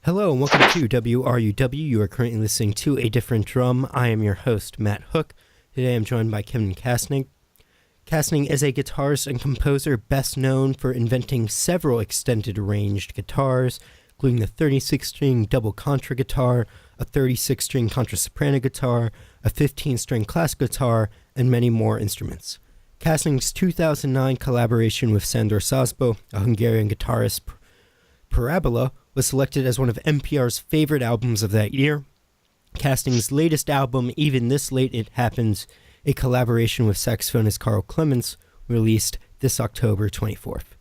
Hello and welcome to WRUW. You are currently listening to A Different Drum. I am your host, Matt Hook. Today I'm joined by Kevin Kastning. Kastning is a guitarist and composer best known for inventing several extended ranged guitars, including the 36-string double contra guitar, a 36-string contra-soprano guitar, a 15-string classic guitar, and many more instruments. Kastning's 2009 collaboration with Sandor Szabo, a Hungarian guitarist, Parabola, was selected as one of NPR's favorite albums of that year. Kastning's latest album, Even This Late It Happens, a collaboration with saxophonist Carl Clements, released this October 24th.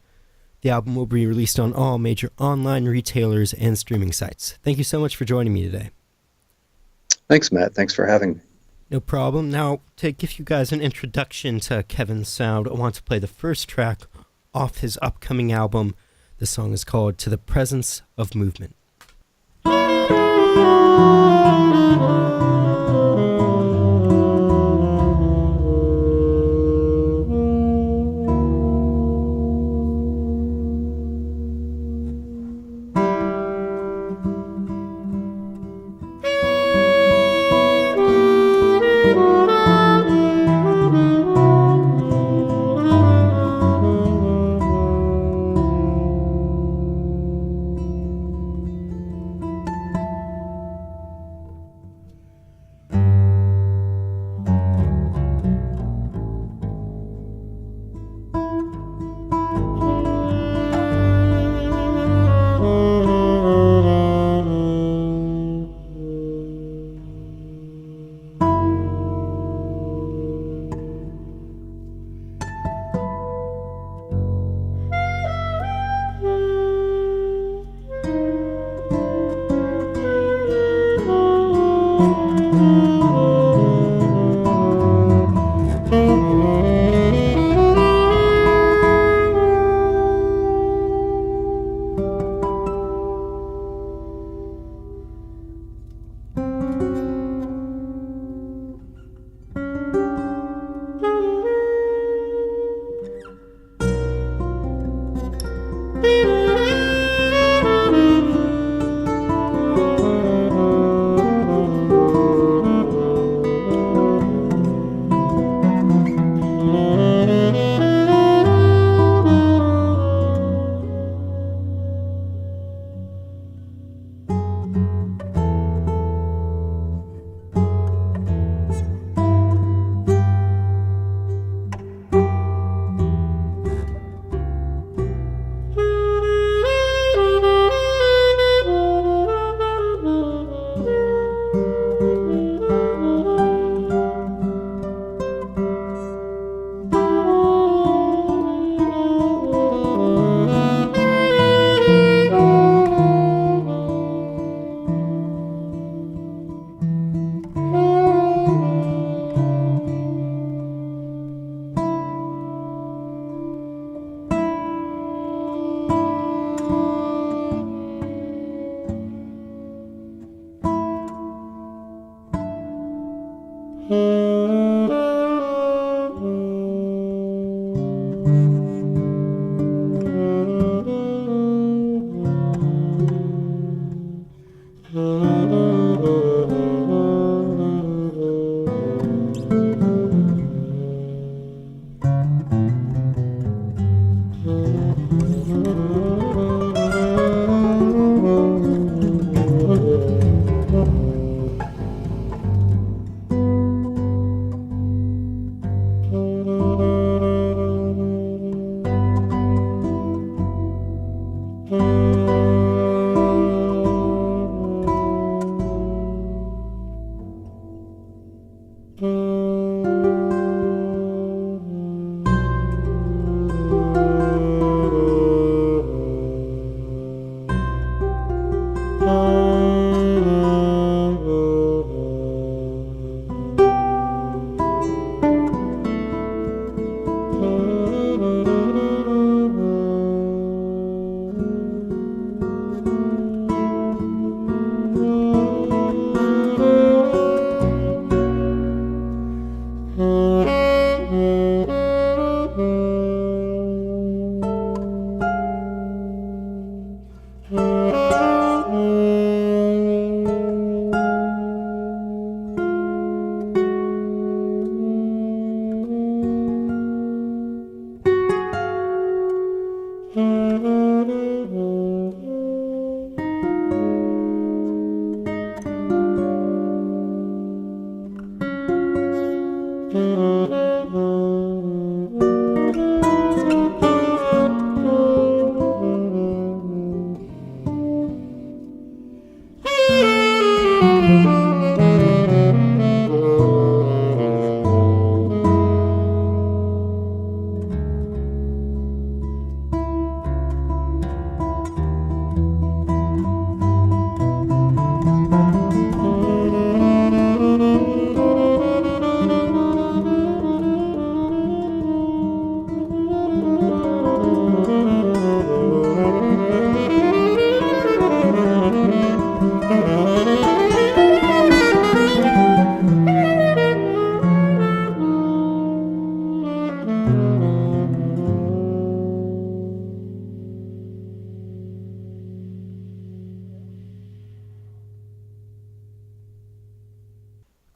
The album will be released on all major online retailers and streaming sites. Thank you so much for joining me today. Thanks, Matt. Thanks for having me. No problem. Now, to give you guys an introduction to Kevin's sound, I want to play the first track off his upcoming album. The song is called To the Presence of Movement.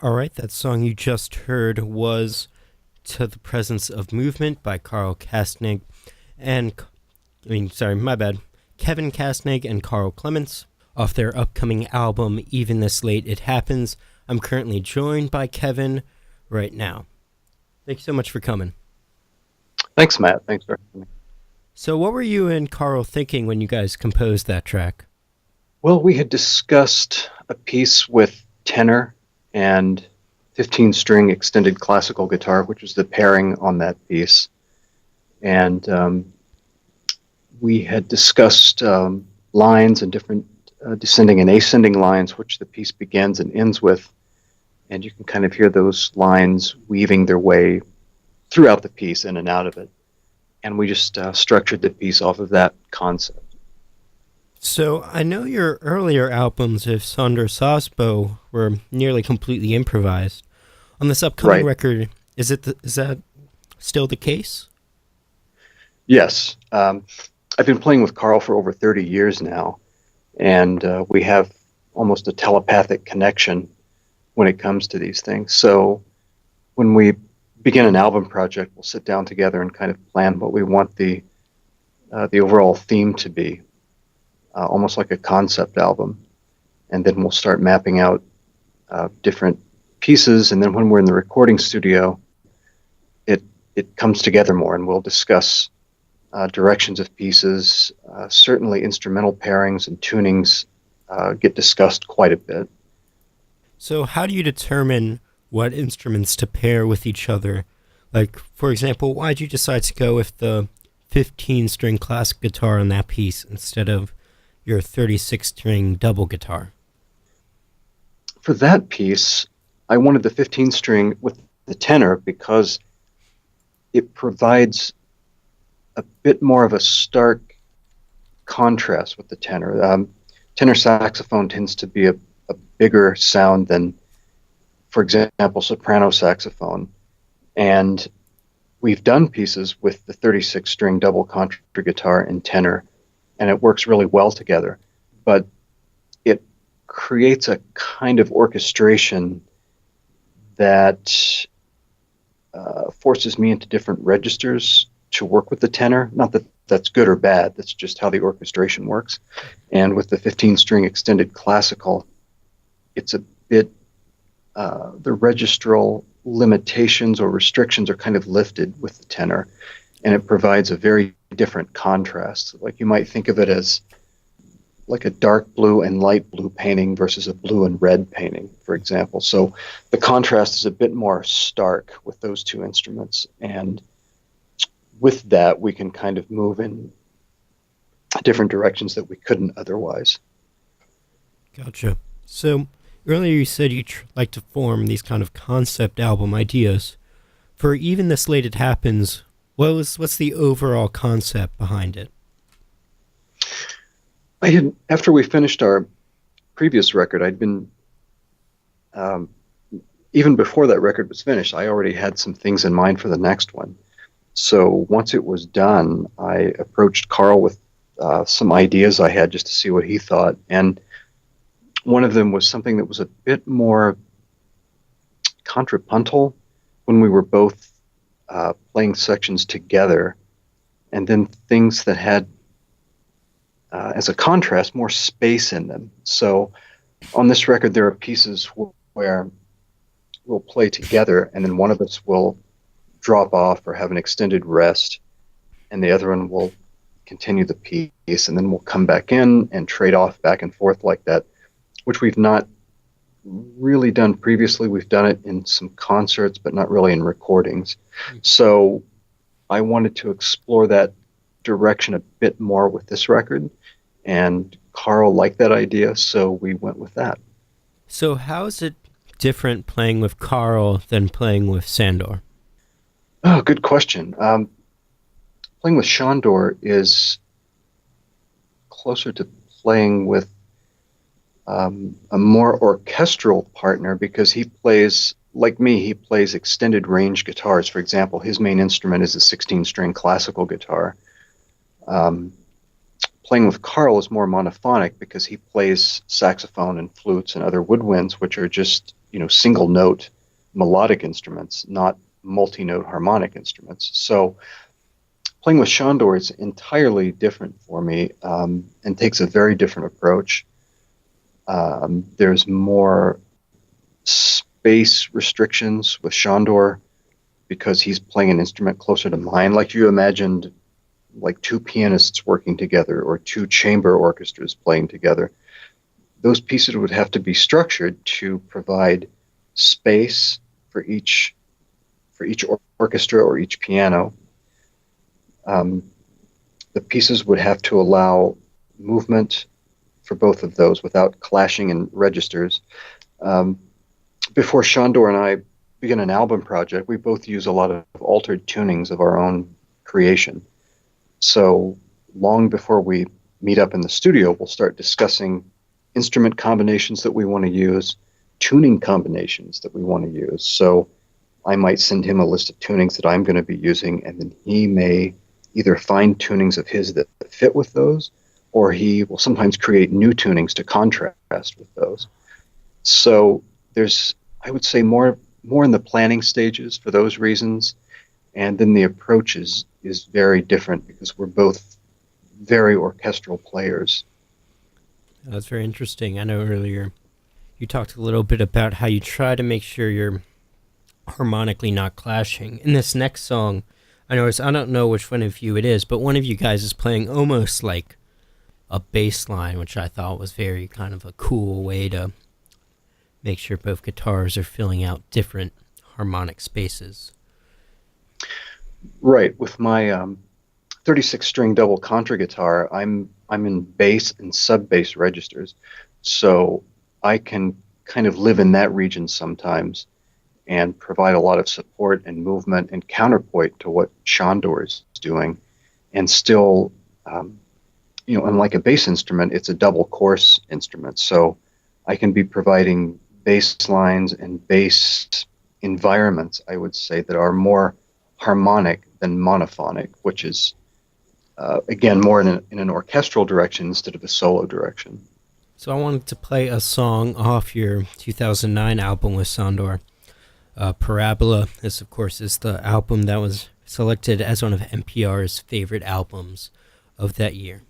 All right, that song you just heard was To the Presence of Movement by Carl Castning my bad, Kevin Kastning and Carl Clements off their upcoming album, Even This Late It Happens. I'm currently joined by Kevin right now. Thank you so much for coming. Thanks, Matt. Thanks for having me. So what were you and Carl thinking when you guys composed that track? Well, we had discussed a piece with tenor and 15-string extended classical guitar, which was the pairing on that piece. And we had discussed lines and different descending and ascending lines, which the piece begins and ends with. And you can kind of hear those lines weaving their way throughout the piece, in and out of it. And we just structured the piece off of that concept. So I know your earlier albums of Sonder Sosbo were nearly completely improvised. On this upcoming record, is that still the case? Yes. I've been playing with Carl for over 30 years now, and we have almost a telepathic connection when it comes to these things. So when we begin an album project, we'll sit down together and kind of plan what we want the overall theme to be. Almost like a concept album, and then we'll start mapping out different pieces, and then when we're in the recording studio, it comes together more, and we'll discuss directions of pieces. Certainly instrumental pairings and tunings get discussed quite a bit. So how do you determine what instruments to pair with each other? Like, for example, why'd you decide to go with the 15-string classic guitar on that piece instead of your 36-string double guitar? For that piece, I wanted the 15-string with the tenor because it provides a bit more of a stark contrast with the tenor. Tenor saxophone tends to be a bigger sound than, for example, soprano saxophone. And we've done pieces with the 36-string double contra guitar and tenor, and it works really well together, but it creates a kind of orchestration that forces me into different registers to work with the tenor. Not that that's good or bad, that's just how the orchestration works. And with the 15-string extended classical, it's a bit, the registral limitations or restrictions are kind of lifted with the tenor, and it provides a very different contrast. Like, you might think of it as like a dark blue and light blue painting versus a blue and red painting, for example. So the contrast is a bit more stark with those two instruments, and with that we can kind of move in different directions that we couldn't otherwise. Gotcha. So earlier you said you like to form these kind of concept album ideas. For Even This Late It Happens, what's the overall concept behind it? After we finished our previous record, I'd been, even before that record was finished, I already had some things in mind for the next one. So once it was done, I approached Carl with some ideas I had just to see what he thought. And one of them was something that was a bit more contrapuntal when we were both playing sections together, and then things that had, as a contrast, more space in them. So on this record, there are pieces where we'll play together, and then one of us will drop off or have an extended rest, and the other one will continue the piece, and then we'll come back in and trade off back and forth like that, which we've not really done previously. We've done it in some concerts, but not really in recordings. So I wanted to explore that direction a bit more with this record, and Carl liked that idea, so we went with that. So how is it different playing with Carl than playing with Sandor? Oh, good question. Playing with Sandor is closer to playing with a more orchestral partner, because he plays, like me, he plays extended range guitars. For example, his main instrument is a 16-string classical guitar. Playing with Carl is more monophonic because he plays saxophone and flutes and other woodwinds, which are just single note melodic instruments, not multi-note harmonic instruments. So playing with Shandor is entirely different for me, and takes a very different approach. There's more space restrictions with Shandor because he's playing an instrument closer to mine. Like you imagined, like two pianists working together or two chamber orchestras playing together. Those pieces would have to be structured to provide space for each orchestra or each piano. The pieces would have to allow movement for both of those without clashing in registers. Before Shandor and I begin an album project, we both use a lot of altered tunings of our own creation. So long before we meet up in the studio, we'll start discussing instrument combinations that we want to use, tuning combinations that we want to use. So I might send him a list of tunings that I'm going to be using, and then he may either find tunings of his that fit with those, or he will sometimes create new tunings to contrast with those. So there's, I would say, more in the planning stages for those reasons, and then the approach is very different because we're both very orchestral players. That's very interesting. I know earlier you talked a little bit about how you try to make sure you're harmonically not clashing. In this next song, I don't know which one of you it is, but one of you guys is playing almost like a bass line, which I thought was very kind of a cool way to make sure both guitars are filling out different harmonic spaces. Right. With my 36-string double contra guitar, I'm in bass and sub-bass registers, so I can kind of live in that region sometimes and provide a lot of support and movement and counterpoint to what Shandor is doing, and still, unlike a bass instrument, it's a double course instrument, so I can be providing bass lines and bass environments, I would say, that are more harmonic than monophonic, which is again more in an orchestral direction instead of a solo direction. So I wanted to play a song off your 2009 album with Shandor. Parabola, this of course is the album that was selected as one of NPR's favorite albums of that year.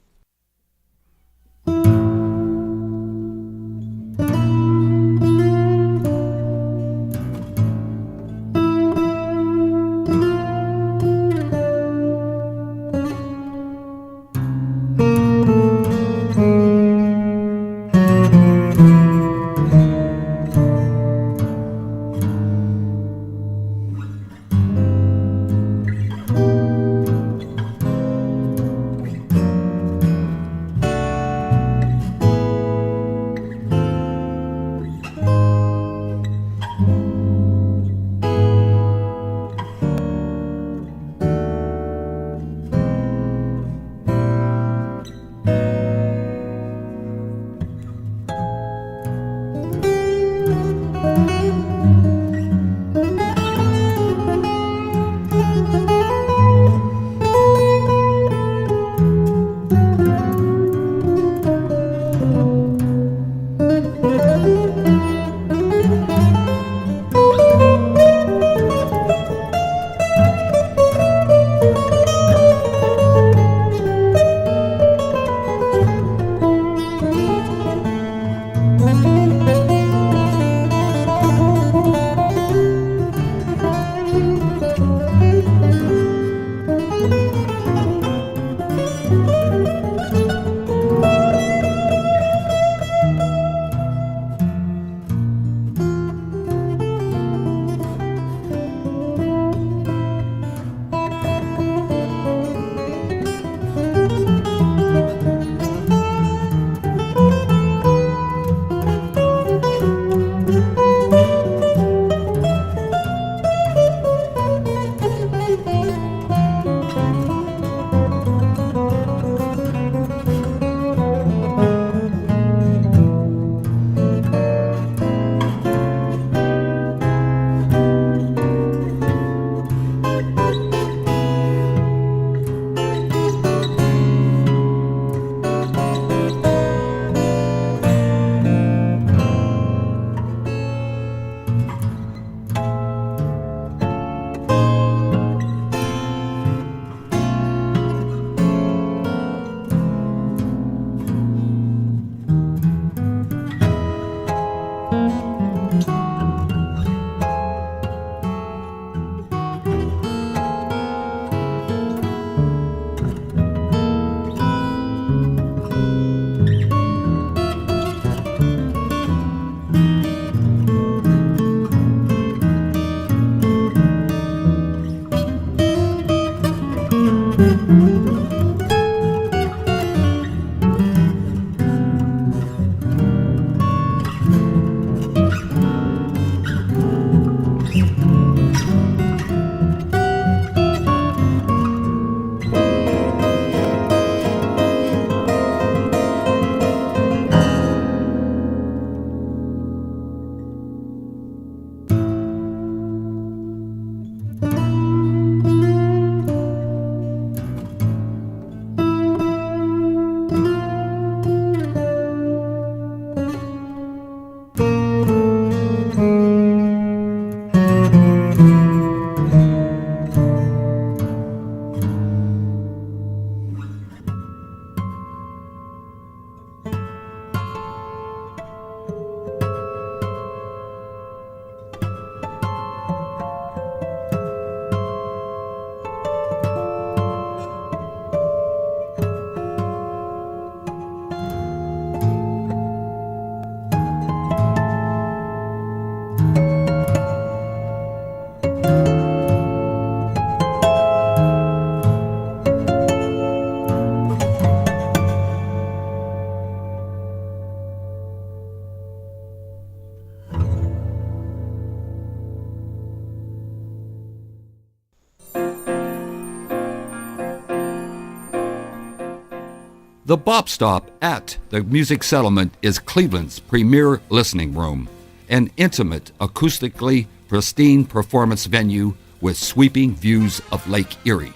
The Bop Stop at the Music Settlement is Cleveland's premier listening room, an intimate, acoustically pristine performance venue with sweeping views of Lake Erie.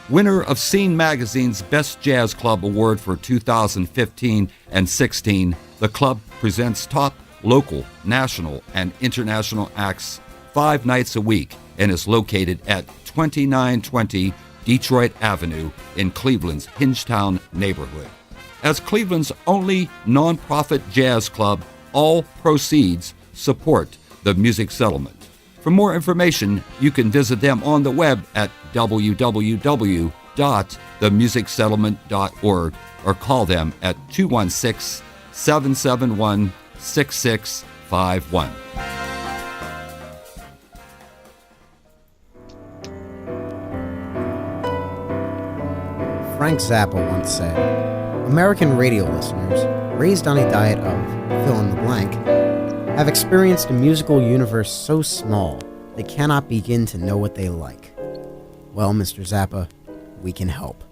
Winner of Scene Magazine's Best Jazz Club Award for 2015 and 16, the club presents top local, national, and international acts 5 nights a week and is located at 2920 Detroit Avenue in Cleveland's Hingetown neighborhood. As Cleveland's only nonprofit jazz club, all proceeds support the Music Settlement. For more information, you can visit them on the web at www.themusicsettlement.org or call them at 216-771-6651. Frank Zappa once said, "American radio listeners, raised on a diet of fill in the blank, have experienced a musical universe so small they cannot begin to know what they like." Well, Mr. Zappa, we can help.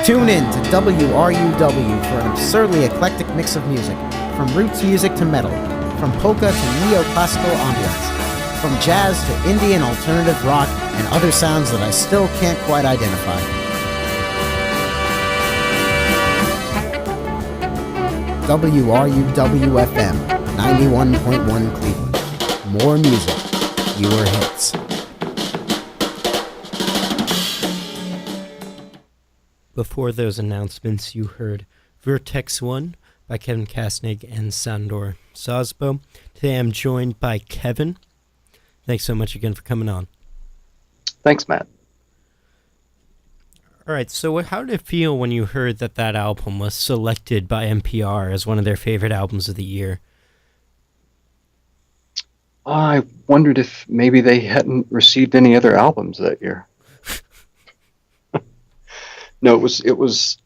Tune in to WRUW for an absurdly eclectic mix of music, from roots music to metal, from polka to neoclassical ambience, from jazz to indie and alternative rock, and other sounds that I still can't quite identify. WRUW-FM, 91.1 Cleveland. More music, fewer hits. Before those announcements, you heard Vertex 1 by Kevin Kastning and Sandor Sosbo. Today I'm joined by Kevin. Thanks so much again for coming on. Thanks, Matt. All right, so how did it feel when you heard that that album was selected by NPR as one of their favorite albums of the year? I wondered if maybe they hadn't received any other albums that year. No, it was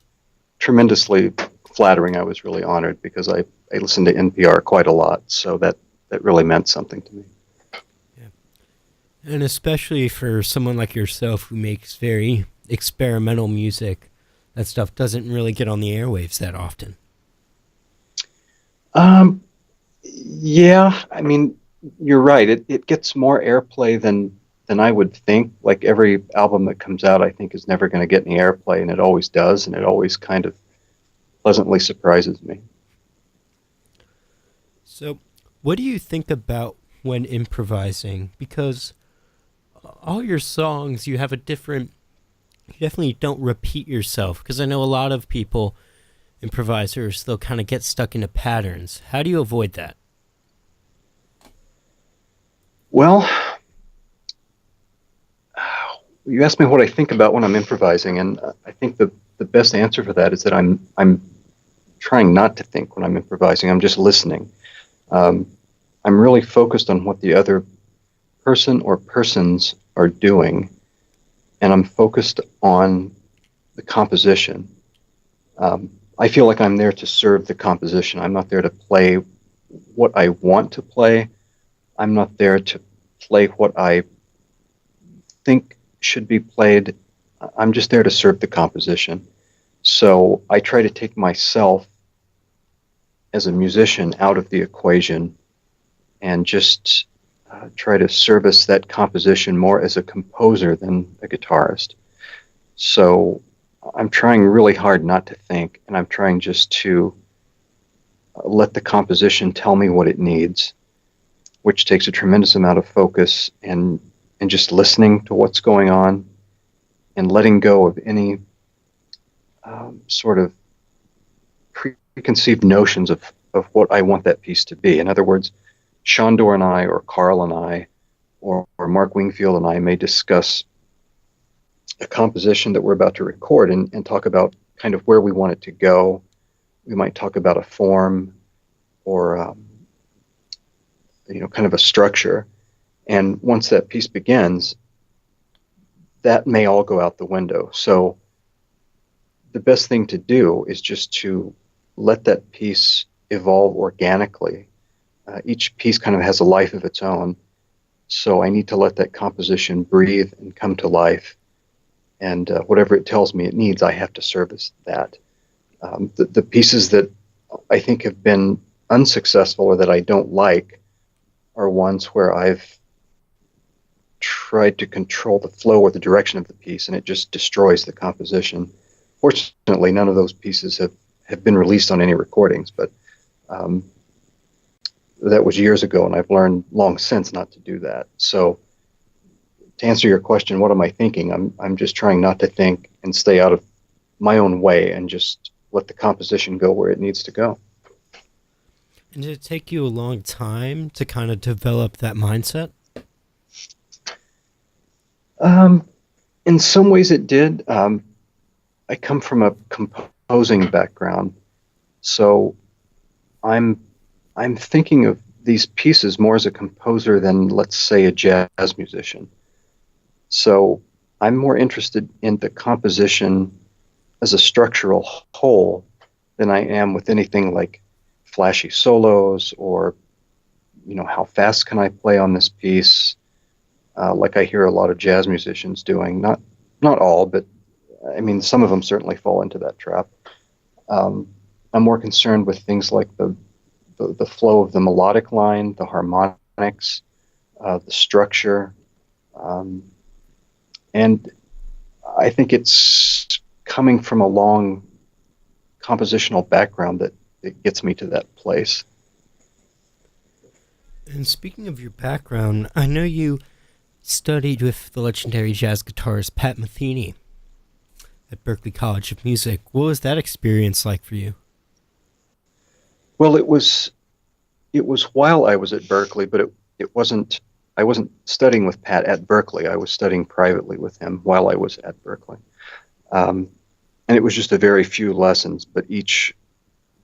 tremendously flattering. I was really honored because I listened to NPR quite a lot, so that really meant something to me. And especially for someone like yourself who makes very experimental music, that stuff doesn't really get on the airwaves that often. Yeah, I mean, you're right. It gets more airplay than I would think. Like every album that comes out, I think is never going to get any airplay, and it always does, and it always kind of pleasantly surprises me. So, what do you think about when improvising? Because all your songs, you definitely don't repeat yourself, because I know a lot of people, improvisers, they'll kind of get stuck into patterns. How do you avoid that? Well, you asked me what I think about when I'm improvising, and I think the best answer for that is that I'm trying not to think when I'm improvising. I'm just listening. I'm really focused on what the other person or persons are doing, and I'm focused on the composition. I feel like I'm there to serve the composition. I'm not there to play what I want to play. I'm not there to play what I think should be played. I'm just there to serve the composition. So I try to take myself as a musician out of the equation and just try to service that composition more as a composer than a guitarist. So I'm trying really hard not to think, and I'm trying just to let the composition tell me what it needs, which takes a tremendous amount of focus and just listening to what's going on and letting go of any sort of preconceived notions of what I want that piece to be. In other words, Shandor and I, or Carl and I, or Mark Wingfield and I may discuss a composition that we're about to record and talk about kind of where we want it to go. We might talk about a form or kind of a structure. And once that piece begins, that may all go out the window. So the best thing to do is just to let that piece evolve organically. Each piece kind of has a life of its own. So I need to let that composition breathe and come to life and whatever it tells me it needs, I have to service that. The pieces that I think have been unsuccessful or that I don't like are ones where I've tried to control the flow or the direction of the piece, and it just destroys the composition. Fortunately, none of those pieces have been released on any recordings, but that was years ago, and I've learned long since not to do that. So to answer your question, what am I thinking? I'm just trying not to think and stay out of my own way and just let the composition go where it needs to go. And did it take you a long time to kind of develop that mindset? In some ways it did. I come from a composing background, so I'm thinking of these pieces more as a composer than, let's say, a jazz musician. So I'm more interested in the composition as a structural whole than I am with anything like flashy solos or, how fast can I play on this piece, like I hear a lot of jazz musicians doing. Not all, but I mean, some of them certainly fall into that trap. I'm more concerned with things like the flow of the melodic line, the harmonics, the structure, and I think it's coming from a long compositional background that gets me to that place. And speaking of your background, I know you studied with the legendary jazz guitarist Pat Metheny at Berklee College of Music. What was that experience like for you? Well, it was while I was at Berklee, but I wasn't studying with Pat at Berklee. I was studying privately with him while I was at Berklee. And it was just a very few lessons, but each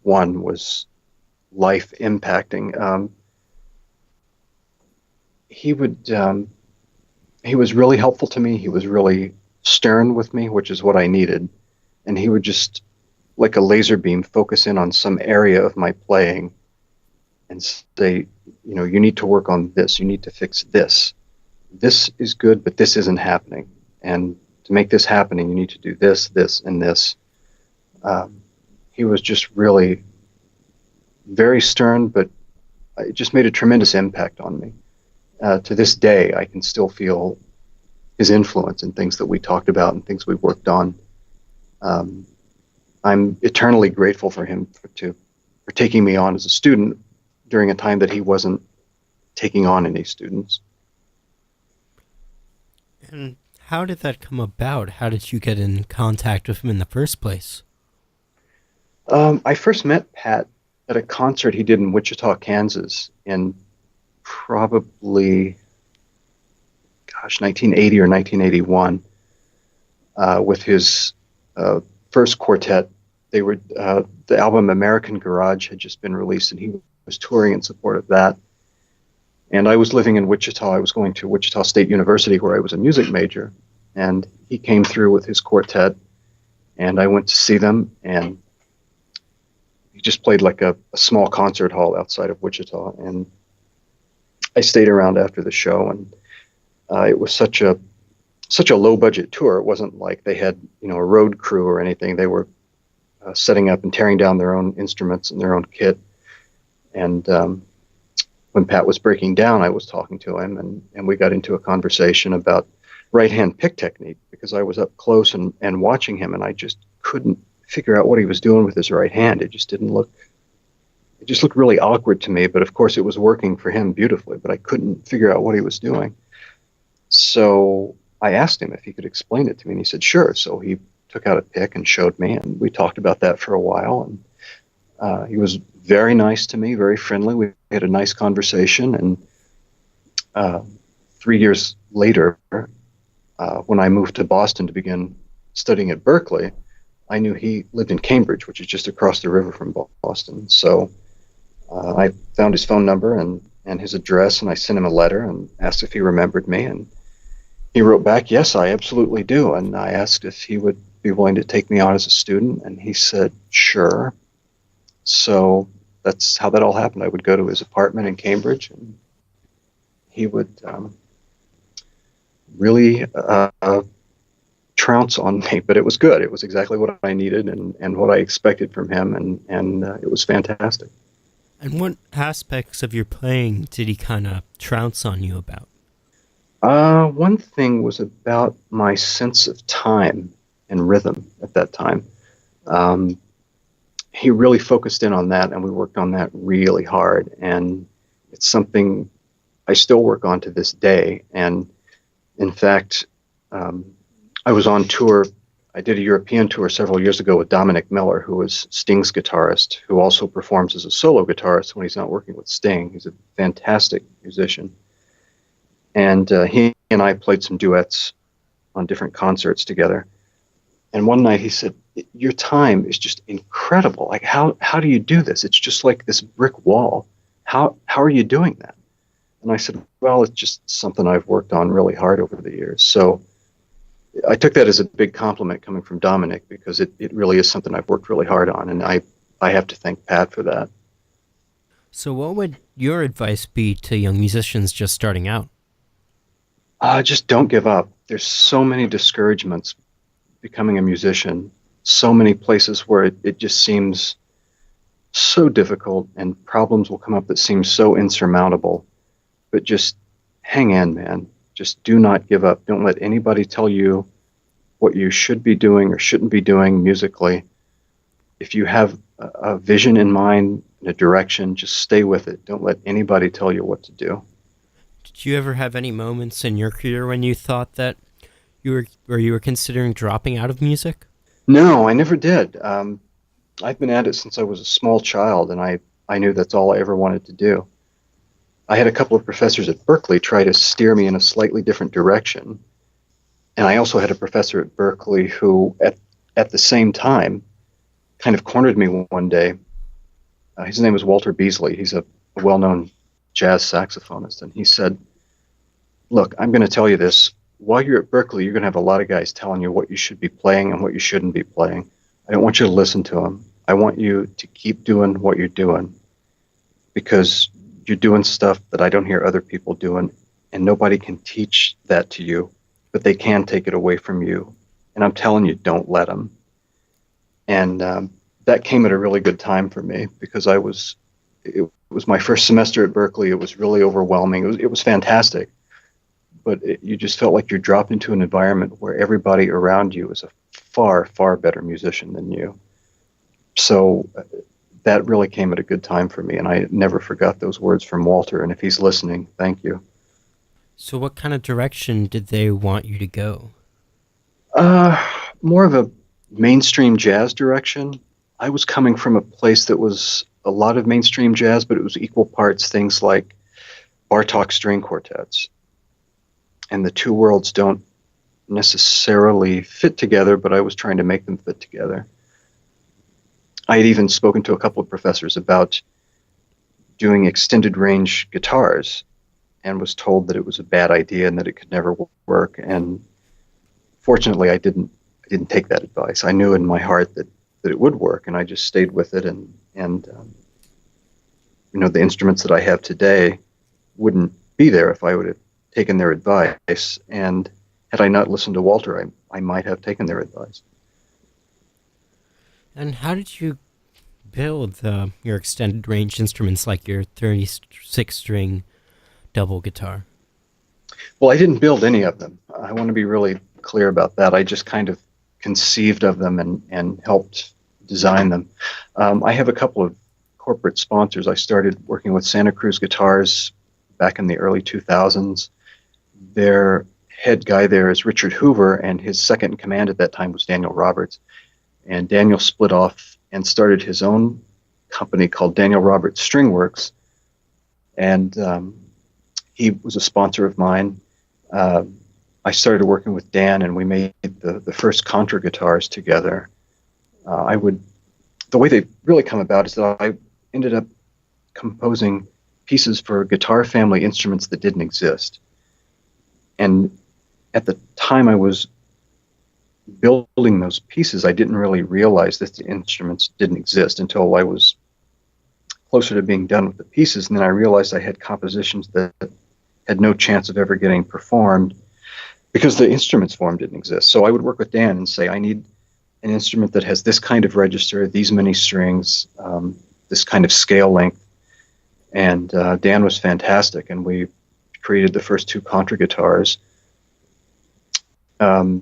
one was life impacting. He was really helpful to me. He was really stern with me, which is what I needed. And he would just, like a laser beam, focus in on some area of my playing and say, you need to work on this. You need to fix this. This is good, but this isn't happening. And to make this happening, you need to do this, this, and this. He was just really very stern, but it just made a tremendous impact on me. To this day, I can still feel his influence in things that we talked about and things we worked on. I'm eternally grateful for him for taking me on as a student during a time that he wasn't taking on any students. And how did that come about? How did you get in contact with him in the first place? I first met Pat at a concert he did in Wichita, Kansas in probably, 1980 or 1981, with his first quartet. They were the album American Garage had just been released, and he was touring in support of that. And I was living in Wichita. I was going to Wichita State University, where I was a music major, and he came through with his quartet, and I went to see them, and he just played like a small concert hall outside of Wichita, and I stayed around after the show, and it was such a low budget tour. It wasn't like they had a road crew or anything. They were setting up and tearing down their own instruments and their own kit. And when Pat was breaking down, I was talking to him, and we got into a conversation about right-hand pick technique, because I was up close and watching him, and I just couldn't figure out what he was doing with his right hand. It just looked really awkward to me, but of course it was working for him beautifully, but I couldn't figure out what he was doing. So I asked him if he could explain it to me, and he said, sure. So he took out a pick and showed me, and we talked about that for a while, and he was very nice to me, very friendly. We had a nice conversation, and 3 years later, when I moved to Boston to begin studying at Berklee, I knew he lived in Cambridge, which is just across the river from Boston. So I found his phone number and his address, and I sent him a letter and asked if he remembered me. And he wrote back, yes, I absolutely do. And I asked if he would be willing to take me on as a student, and he said, sure. So that's how that all happened. I would go to his apartment in Cambridge, and he would really trounce on me, but it was good. It was exactly what I needed and what I expected from him, and it was fantastic. And what aspects of your playing did he kind of trounce on you about? One thing was about my sense of time and rhythm at that time. He really focused in on that, and we worked on that really hard. And it's something I still work on to this day. And in fact, I was on tour. I did a European tour several years ago with Dominic Miller, who was Sting's guitarist, who also performs as a solo guitarist when he's not working with Sting. He's a fantastic musician. And he and I played some duets on different concerts together. And one night he said, "Your time is just incredible. Like, how do you do this? It's just like this brick wall. How are you doing that?" And I said, "Well, it's just something I've worked on really hard over the years." So I took that as a big compliment coming from Dominic, because it really is something I've worked really hard on, and I have to thank Pat for that. So what would your advice be to young musicians just starting out? Just don't give up. There's so many discouragements becoming a musician, so many places where it just seems so difficult, and problems will come up that seem so insurmountable. But just hang in, man. Just do not give up. Don't let anybody tell you what you should be doing or shouldn't be doing musically. If you have a vision in mind and a direction, just stay with it. Don't let anybody tell you what to do. Did you ever have any moments in your career when you thought that you were considering dropping out of music? No, I never did. I've been at it since I was a small child, and I knew that's all I ever wanted to do. I had a couple of professors at Berklee try to steer me in a slightly different direction. And I also had a professor at Berklee who, at the same time, kind of cornered me one day. His name was Walter Beasley. He's a well-known jazz saxophonist. And he said, "Look, I'm going to tell you this. While you're at Berklee, you're going to have a lot of guys telling you what you should be playing and what you shouldn't be playing. I don't want you to listen to them. I want you to keep doing what you're doing, because you're doing stuff that I don't hear other people doing, and nobody can teach that to you, but they can take it away from you. And I'm telling you, don't let them." And that came at a really good time for me, because it was my first semester at Berklee. It was really overwhelming. It was fantastic, but you just felt like you're dropped into an environment where everybody around you is a far, far better musician than you. So that really came at a good time for me, and I never forgot those words from Walter. And if he's listening, thank you. So what kind of direction did they want you to go? More of a mainstream jazz direction. I was coming from a place that was a lot of mainstream jazz, but it was equal parts things like Bartók string quartets. And the two worlds don't necessarily fit together, but I was trying to make them fit together. I had even spoken to a couple of professors about doing extended range guitars, and was told that it was a bad idea and that it could never work. And fortunately, I didn't take that advice. I knew in my heart that it would work, and I just stayed with it. And the instruments that I have today wouldn't be there if I would have taken their advice. And had I not listened to Walter, I might have taken their advice. And how did you build your extended range instruments like your 36-string double guitar? Well, I didn't build any of them. I want to be really clear about that. I just kind of conceived of them and helped design them. I have a couple of corporate sponsors. I started working with Santa Cruz Guitars back in the early 2000s. Their head guy there is Richard Hoover, and his second in command at that time was Daniel Roberts. And Daniel split off and started his own company called Daniel Roberts String Works. And he was a sponsor of mine. I started working with Dan, and we made the first contra guitars together. The way they really come about is that I ended up composing pieces for guitar family instruments that didn't exist. And at the time I was building those pieces, I didn't really realize that the instruments didn't exist until I was closer to being done with the pieces. And then I realized I had compositions that had no chance of ever getting performed. because the instruments form didn't exist. So I would work with Dan and say, I need an instrument that has this kind of register, these many strings, this kind of scale length. And Dan was fantastic, and we created the first two contra guitars. Then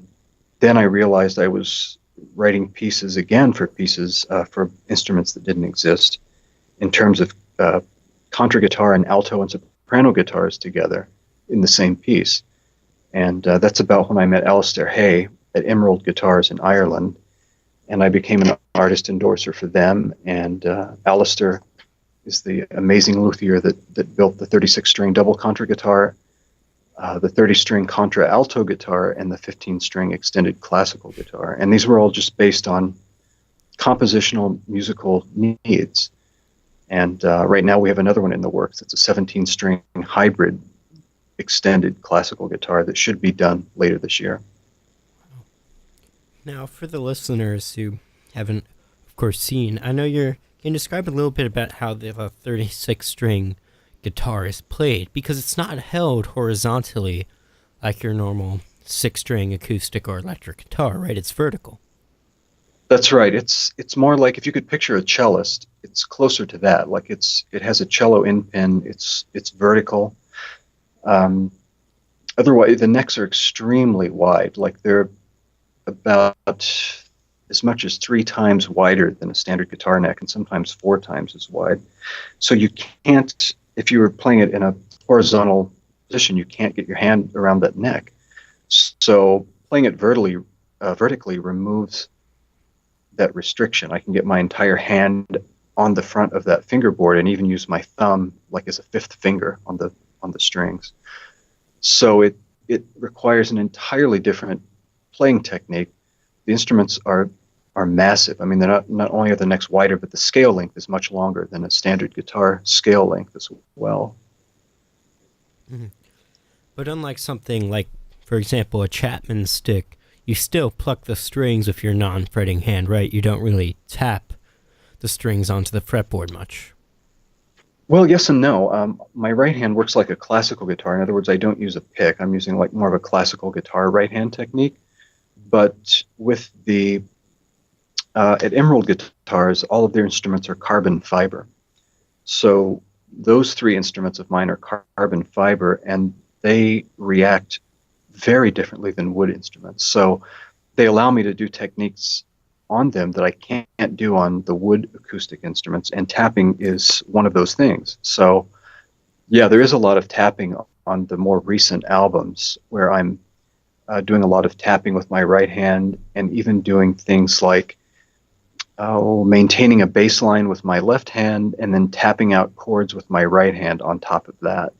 I realized I was writing pieces again for instruments that didn't exist, in terms of contra guitar and alto and soprano guitars together in the same piece. And that's about when I met Alistair Hay at Emerald Guitars in Ireland, and I became an artist endorser for them. And Alistair is the amazing luthier that built the 36-string double contra guitar, the 30-string contra alto guitar, and the 15-string extended classical guitar. And these were all just based on compositional musical needs. And right now we have another one in the works. It's a 17-string hybrid extended classical guitar that should be done later this year. Now, for the listeners who haven't, of course, seen, I know can you describe a little bit about how the 36-string guitar is played, because it's not held horizontally like your normal 6-string acoustic or electric guitar, right? It's vertical. That's right. It's more like, if you could picture a cellist, it's closer to that. Like it has a cello end pin. It's vertical. Otherwise, the necks are extremely wide. Like they're about as much as 3 times wider than a standard guitar neck, and sometimes 4 times as wide. So you can't, if you were playing it in a horizontal position, you can't get your hand around that neck. So playing it vertically removes that restriction. I can get my entire hand on the front of that fingerboard and even use my thumb like as a 5th finger on the strings. So it requires an entirely different playing technique. The instruments are massive. I mean, they're not only are the necks wider, but the scale length is much longer than a standard guitar scale length as well. Mm-hmm. But unlike something like, for example, a Chapman stick, you still pluck the strings with your non-fretting hand, right? You don't really tap the strings onto the fretboard much. Well, yes and no. My right hand works like a classical guitar. In other words, I don't use a pick. I'm using like more of a classical guitar right hand technique. But with at Emerald Guitars, all of their instruments are carbon fiber. So those 3 instruments of mine are carbon fiber, and they react very differently than wood instruments. So they allow me to do techniques on them that I can't do on the wood acoustic instruments, and tapping is one of those things. So yeah, there is a lot of tapping on the more recent albums, where I'm doing a lot of tapping with my right hand, and even doing things like maintaining a bass line with my left hand and then tapping out chords with my right hand on top of that,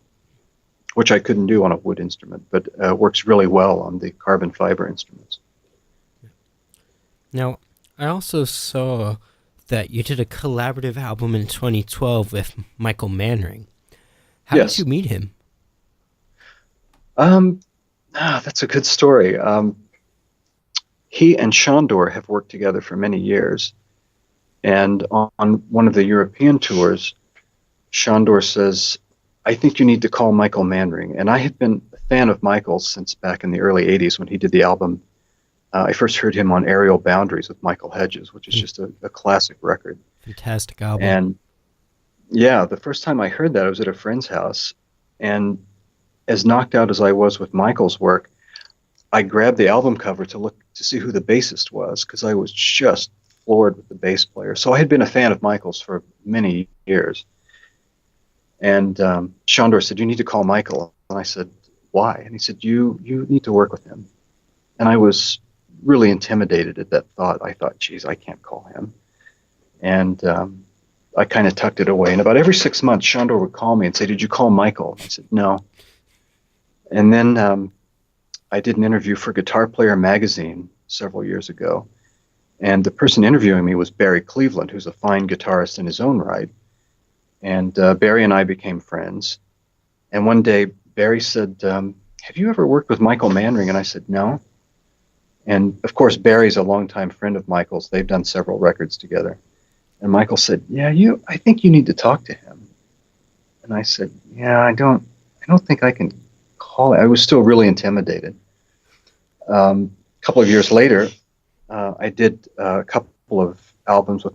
which I couldn't do on a wood instrument, but works really well on the carbon fiber instruments. Now, I also saw that you did a collaborative album in 2012 with Michael Manring. How Yes. did you meet him? That's a good story. He and Shandor have worked together for many years. And on one of the European tours, Shandor says, I think you need to call Michael Manring. And I had been a fan of Michael's since back in the early 80s when he did the album. I first heard him on Aerial Boundaries with Michael Hedges, which is just a classic record. Fantastic album. And yeah, the first time I heard that, I was at a friend's house. And as knocked out as I was with Michael's work, I grabbed the album cover to look to see who the bassist was, because I was just floored with the bass player. So I had been a fan of Michael's for many years. And Shandor said, you need to call Michael. And I said, why? And he said, you need to work with him. And I was really intimidated at that thought. I thought, geez, I can't call him. And I kind of tucked it away. And about every 6 months, Shandor would call me and say, did you call Michael? I said, no. And then I did an interview for Guitar Player magazine several years ago. And the person interviewing me was Barry Cleveland, who's a fine guitarist in his own right. And Barry and I became friends. And one day, Barry said, have you ever worked with Michael Manring? And I said, no. And of course, Barry's a longtime friend of Michael's. They've done several records together. And Michael said, yeah, I think you need to talk to him. And I said, yeah, I don't think I can call it. I was still really intimidated. A couple of years later, I did a couple of albums with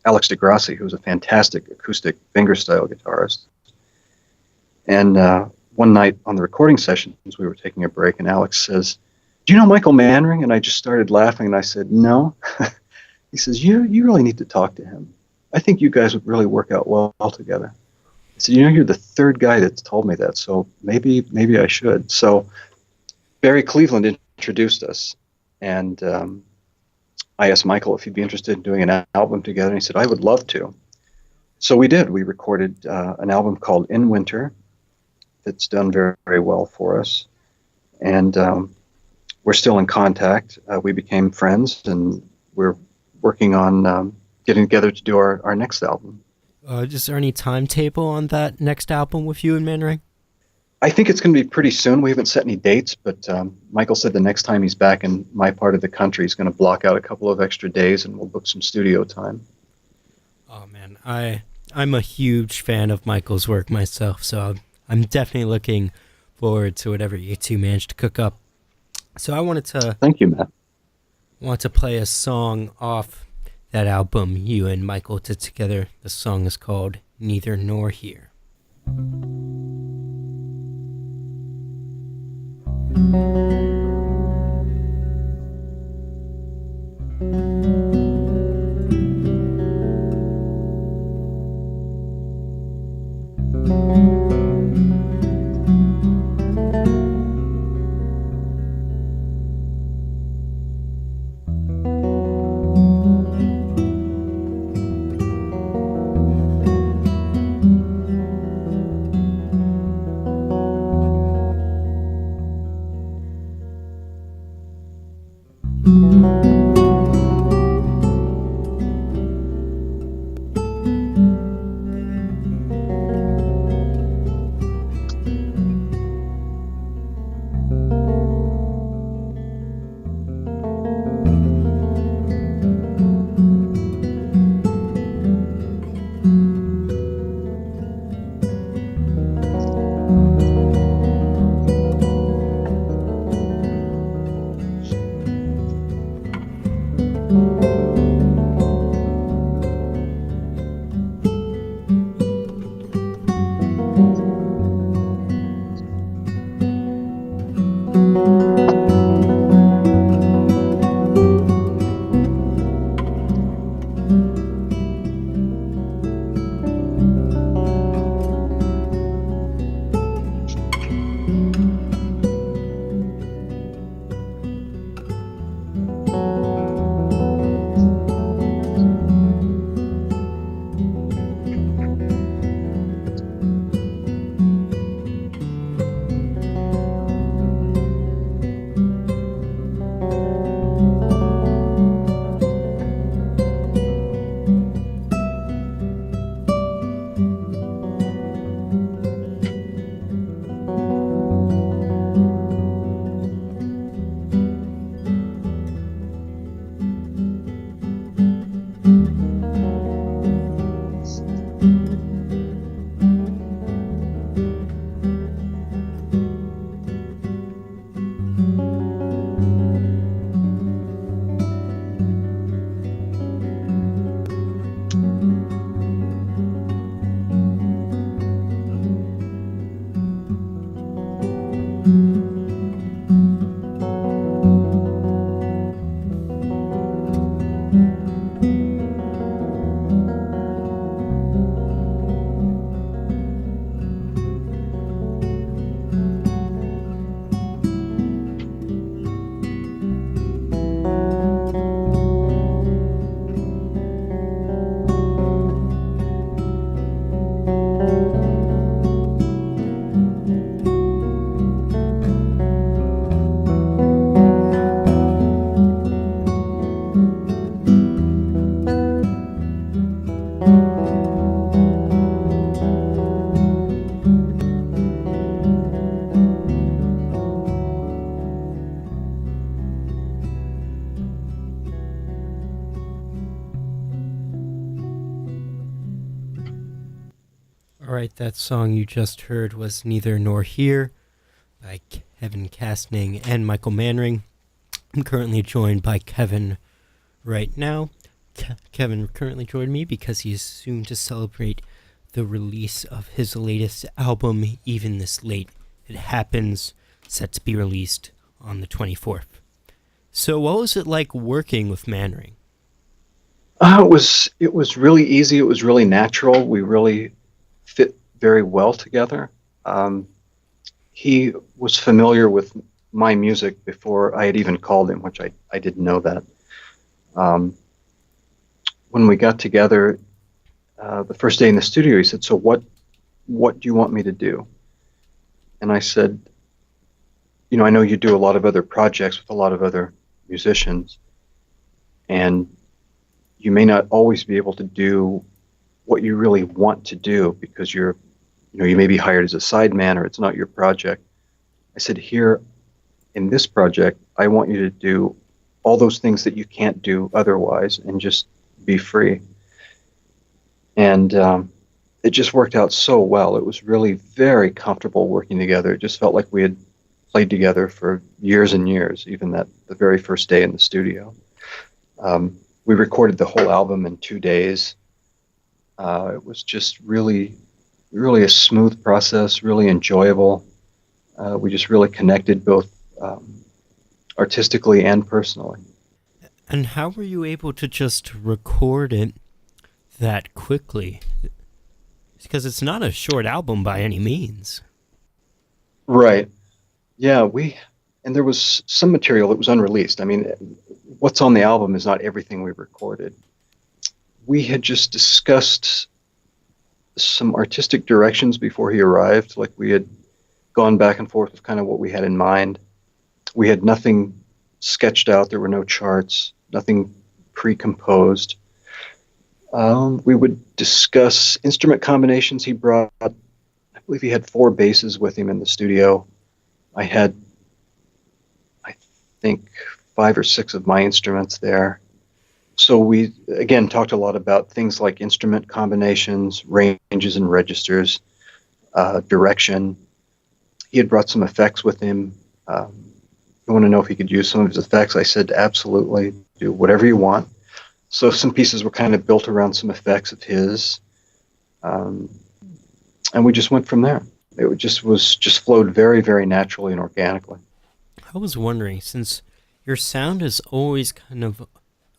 Alex DeGrassi, who's a fantastic acoustic fingerstyle guitarist. And one night on the recording sessions, we were taking a break, and Alex says, "Do you know Michael Manring?" And I just started laughing, and I said, "No." He says, you really need to talk to him. I think you guys would really work out well together. I said, you're the third guy that's told me that, so maybe I should. So Barry Cleveland introduced us, and I asked Michael if he'd be interested in doing an album together, and he said, I would love to. So we did. We recorded an album called In Winter that's done very, very well for us. And we're still in contact. We became friends, and we're working on getting together to do our next album. Is there any timetable on that next album with you and Manring? I think it's going to be pretty soon. We haven't set any dates, but Michael said the next time he's back in my part of the country, he's going to block out a couple of extra days, and we'll book some studio time. Oh, man. I'm a huge fan of Michael's work myself, so I'm definitely looking forward to whatever you two manage to cook up. So I wanted to... Thank you, Matt. Want to play a song off that album you and Michael did together. The song is called Neither Nor Here. All right, that song you just heard was Neither Nor Here by Kevin Kastning, and Michael Mannering. I'm currently joined by Kevin right now. Kevin currently joined me because he is soon to celebrate the release of his latest album, Even This Late. It happens, set to be released on the 24th. So what was it like working with Mannering? It was really easy. It was really natural. We really fit very well together. He was familiar with my music before I had even called him, which I didn't know that. When we got together, the first day in the studio, he said, "So what do you want me to do?" And I said, "I know you do a lot of other projects with a lot of other musicians, and you may not always be able to do what you really want to do because you may be hired as a sideman or it's not your project." I said, "Here in this project, I want you to do all those things that you can't do otherwise and just be free." And it just worked out so well. It was really very comfortable working together. It just felt like we had played together for years and years, even the very first day in the studio. We recorded the whole album in 2 days. It was just really, really a smooth process, really enjoyable. We just really connected both artistically and personally. And how were you able to just record it that quickly? Because it's not a short album by any means. Right. Yeah, and there was some material that was unreleased. I mean, what's on the album is not everything we recorded. We had just discussed some artistic directions before he arrived. Like, we had gone back and forth with kind of what we had in mind. We had nothing sketched out. There were no charts, nothing pre-composed. We would discuss instrument combinations he brought. I believe he had 4 basses with him in the studio. I had, I think, 5 or 6 of my instruments there. So we, again, talked a lot about things like instrument combinations, ranges and registers, direction. He had brought some effects with him. You want to know if he could use some of his effects? I said, absolutely, do whatever you want. So some pieces were kind of built around some effects of his. And we just went from there. It just flowed very, very naturally and organically. I was wondering, since your sound has always kind of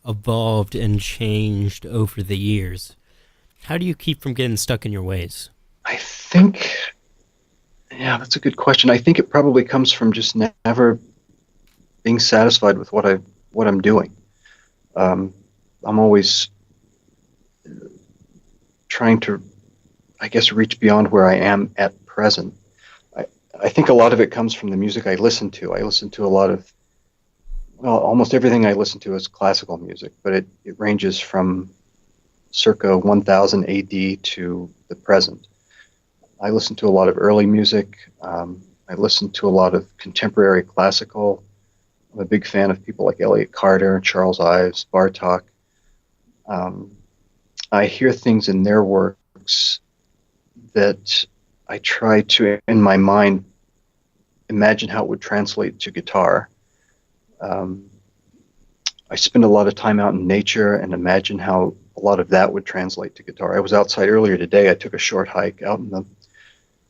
evolved and changed over the years, how do you keep from getting stuck in your ways? I think, yeah, that's a good question. I think it probably comes from just never being satisfied with what I'm doing. I'm always trying to, I guess, reach beyond where I am at present. I think a lot of it comes from the music I listen to. I listen to a lot of, almost everything I listen to is classical music, but it ranges from circa 1000 AD to the present. I listen to a lot of early music. I listen to a lot of contemporary classical. I'm a big fan of people like Elliott Carter, Charles Ives, Bartók. I hear things in their works that I try to, in my mind, imagine how it would translate to guitar. I spend a lot of time out in nature and imagine how a lot of that would translate to guitar. I was outside earlier today. I took a short hike out in the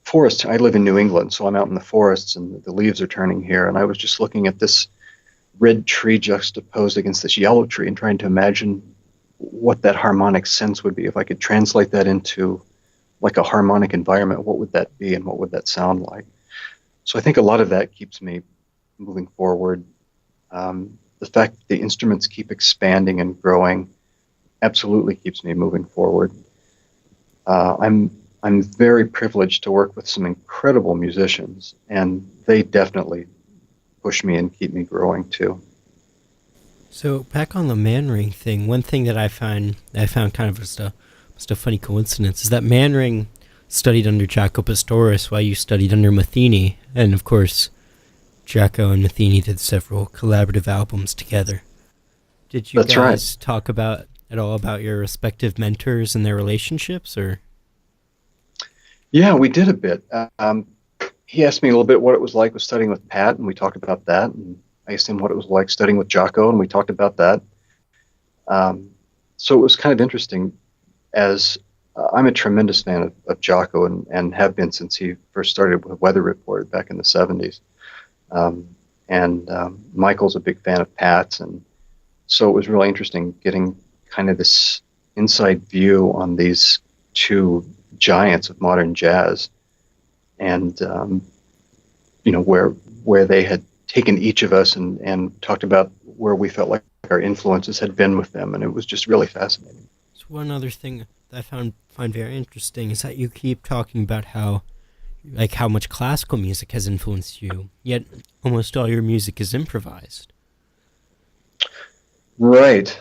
forest. I live in New England, so I'm out in the forests and the leaves are turning here. And I was just looking at this red tree juxtaposed against this yellow tree and trying to imagine what that harmonic sense would be. If I could translate that into like a harmonic environment, what would that be and what would that sound like? So I think a lot of that keeps me moving forward. The fact that the instruments keep expanding and growing absolutely keeps me moving forward. I'm very privileged to work with some incredible musicians, and they definitely push me and keep me growing too. So back on the Mannering thing, one thing that I found kind of just a funny coincidence is that Mannering studied under Jaco Pastorius while you studied under Metheny, and of course Jaco and Metheny did several collaborative albums together. Did you That's guys right. talk at all about your respective mentors and their relationships, or? Yeah, we did a bit. he asked me a little bit what it was like with studying with Pat, and we talked about that. And I asked him what it was like studying with Jocko, and we talked about that. So it was kind of interesting, as I'm a tremendous fan of Jocko, and have been since he first started with Weather Report back in the 70s. Michael's a big fan of Pat's, and so it was really interesting getting kind of this inside view on these two giants of modern jazz, and where they had taken each of us and talked about where we felt like our influences had been with them, and it was just really fascinating. So one other thing that I find very interesting is that you keep talking about how much classical music has influenced you, yet almost all your music is improvised. Right.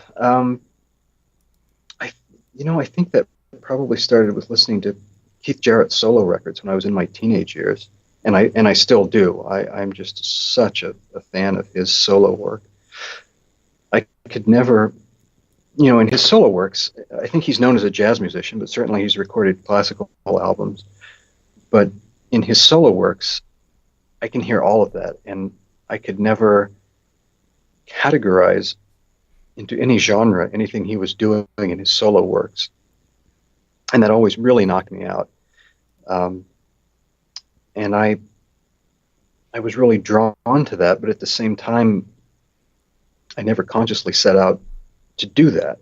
I think that probably started with listening to Keith Jarrett's solo records when I was in my teenage years, and I still do. I'm just such a fan of his solo work. I could never, in his solo works, I think he's known as a jazz musician, but certainly he's recorded classical albums. But in his solo works, I can hear all of that, and I could never categorize into any genre anything he was doing in his solo works, and that always really knocked me out. And I was really drawn to that, but at the same time, I never consciously set out to do that.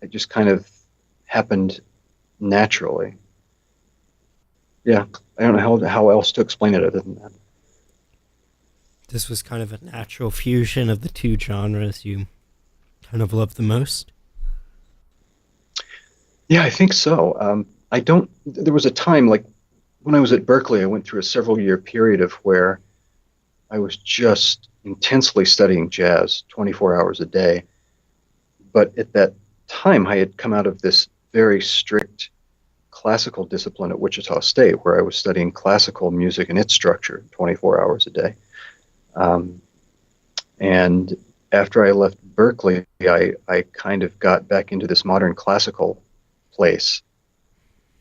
It just kind of happened naturally. Yeah, I don't know how else to explain it other than that. This was kind of a natural fusion of the two genres you kind of love the most? Yeah, I think so. There was a time, like when I was at Berklee, I went through a several-year period of where I was just intensely studying jazz 24 hours a day. But at that time, I had come out of this very strict classical discipline at Wichita State, where I was studying classical music and its structure 24 hours a day. And after I left Berklee, I kind of got back into this modern classical place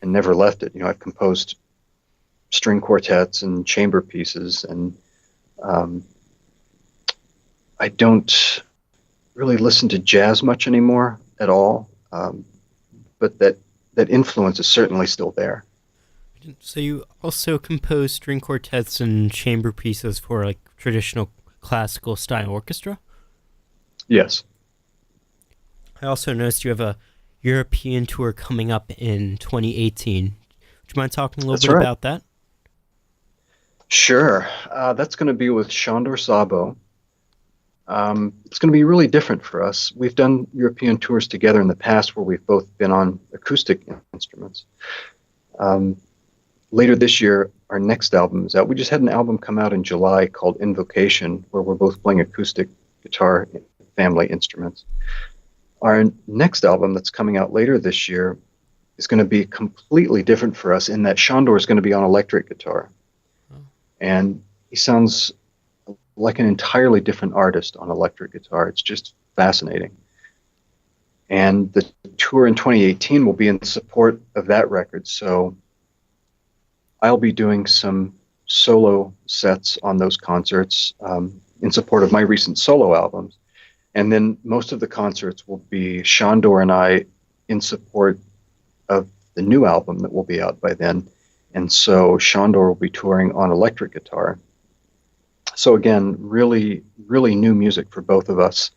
and never left it. I've composed string quartets and chamber pieces, and I don't really listen to jazz much anymore at all, but that influence is certainly still there. So you also compose string quartets and chamber pieces for like traditional classical style orchestra? Yes. I also noticed you have a European tour coming up in 2018. Would you mind talking a little bit about that? Sure. That's going to be with Sándor Szabó. It's going to be really different for us. We've done European tours together in the past where we've both been on acoustic instruments. Later this year, our next album is out. We just had an album come out in July called Invocation, where we're both playing acoustic guitar family instruments. Our next album that's coming out later this year is going to be completely different for us in that Sándor is going to be on electric guitar. And he sounds like an entirely different artist on electric guitar. It's just fascinating. And the tour in 2018 will be in support of that record. So I'll be doing some solo sets on those concerts in support of my recent solo albums. And then most of the concerts will be Sándor and I in support of the new album that will be out by then. And so Sándor will be touring on electric guitar. So again, really, really new music for both of us.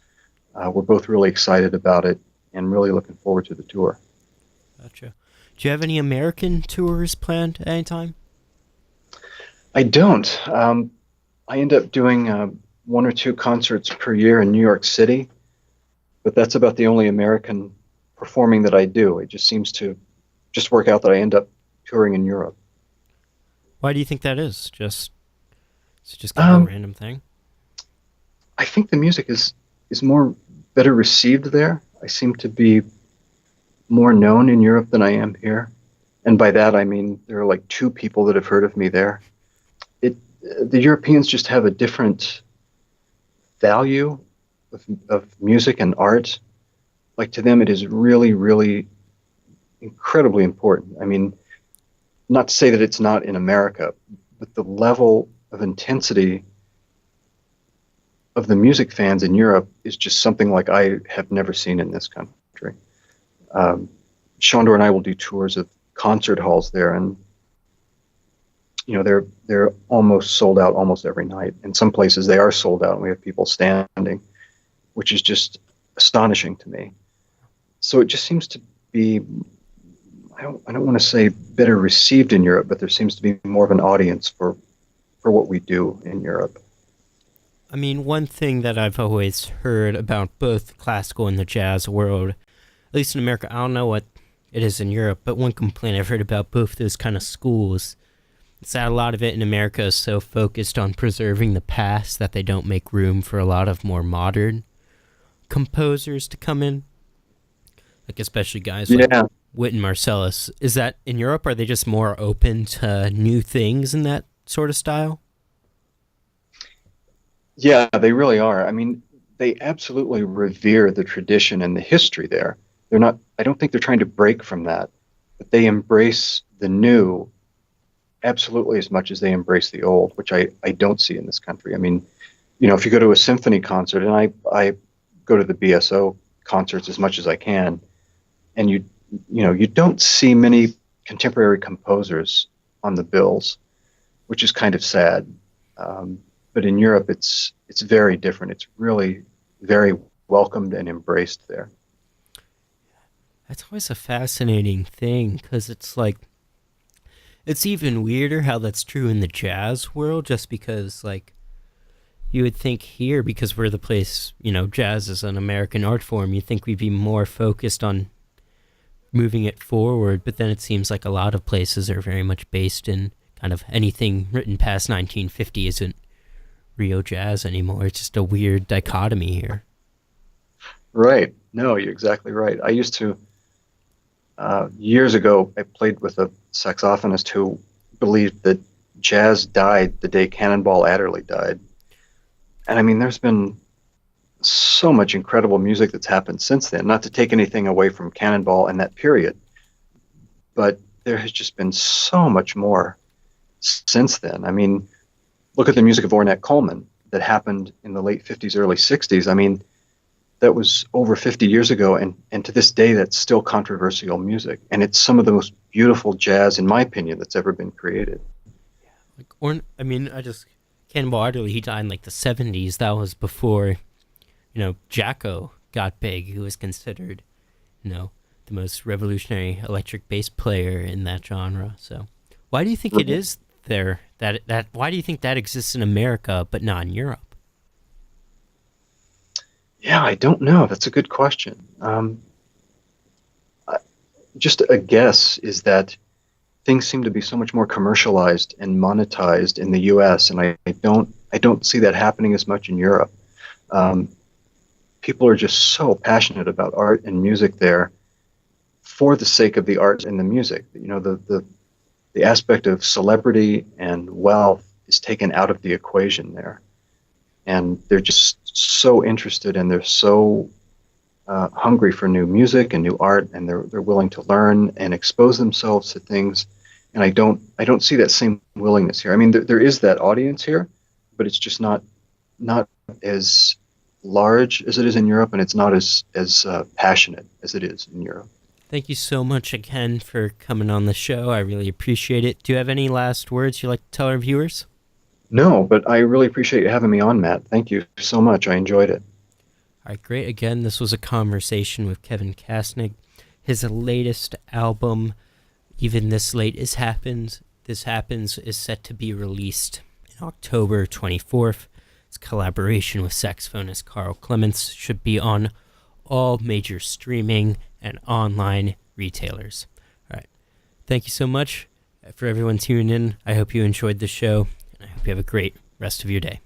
We're both really excited about it and really looking forward to the tour. Gotcha. Do you have any American tours planned at any time? I don't. I end up doing one or two concerts per year in New York City, but that's about the only American performing that I do. It just seems to just work out that I end up touring in Europe. Why do you think that is? It's just kind of a random thing? I think the music is better received there. I seem to be more known in Europe than I am here. And by that, I mean, there are like 2 people that have heard of me there. The Europeans just have a different value of music and art. Like to them, it is really, really incredibly important. I mean, not to say that it's not in America, but the level of intensity of the music fans in Europe is just something like I have never seen in this country. Shondor and I will do tours of concert halls there, and they're almost sold out almost every night. In some places they are sold out and we have people standing, which is just astonishing to me. So it just seems to be, I don't want to say better received in Europe, but there seems to be more of an audience for what we do in Europe. I mean, one thing that I've always heard about both the classical and the jazz world, at least in America, I don't know what it is in Europe, but one complaint I've heard about both those kind of schools is that a lot of it in America is so focused on preserving the past that they don't make room for a lot of more modern composers to come in. Like especially guys like Wynton Marsalis. Is that in Europe? Are they just more open to new things in that sort of style? Yeah, they really are. I mean, they absolutely revere the tradition and the history there. I don't think they're trying to break from that, but they embrace the new absolutely as much as they embrace the old, which I don't see in this country. I mean, if you go to a symphony concert, and I go to the BSO concerts as much as I can, and you don't see many contemporary composers on the bills, which is kind of sad. But in Europe, it's very different. It's really very welcomed and embraced there. That's always a fascinating thing, because it's like, it's even weirder how that's true in the jazz world, just because, like, you would think here, because we're the place, jazz is an American art form, you'd think we'd be more focused on moving it forward, but then it seems like a lot of places are very much based in kind of anything written past 1950 isn't Rio jazz anymore. It's just a weird dichotomy here. Right. No, you're exactly right. I used to, years ago, I played with a saxophonist who believed that jazz died the day Cannonball Adderley died. And I mean, there's been so much incredible music that's happened since then, not to take anything away from Cannonball and that period, but there has just been so much more since then. I mean, look at the music of Ornette Coleman that happened in the late 50s, early 60s. I mean, that was over 50 years ago, and to this day, that's still controversial music. And it's some of the most beautiful jazz, in my opinion, that's ever been created. Cannonball Adderley, he died in like the 70s. That was before, Jacko got big, who was considered, the most revolutionary electric bass player in that genre. So why do you think it is there, why do you think that exists in America, but not in Europe? Yeah, I don't know. That's a good question. Just a guess is that things seem to be so much more commercialized and monetized in the U.S., and I don't see that happening as much in Europe. People are just so passionate about art and music there for the sake of the art and the music. The aspect of celebrity and wealth is taken out of the equation there. And they're just so interested, and they're so hungry for new music and new art, and they're willing to learn and expose themselves to things. And I don't see that same willingness here. I mean, there is that audience here, but it's just not as large as it is in Europe, and it's not as passionate as it is in Europe. Thank you so much again for coming on the show. I really appreciate it. Do you have any last words you'd like to tell our viewers? No, but I really appreciate you having me on, Matt. Thank you so much. I enjoyed it. All right, great. Again, this was a conversation with Kevin Kastning. His latest album, Even This Late This Happens, is set to be released in October 24th. Its collaboration with saxophonist Carl Clements should be on all major streaming and online retailers. All right. Thank you so much for everyone tuning in. I hope you enjoyed the show. I hope you have a great rest of your day.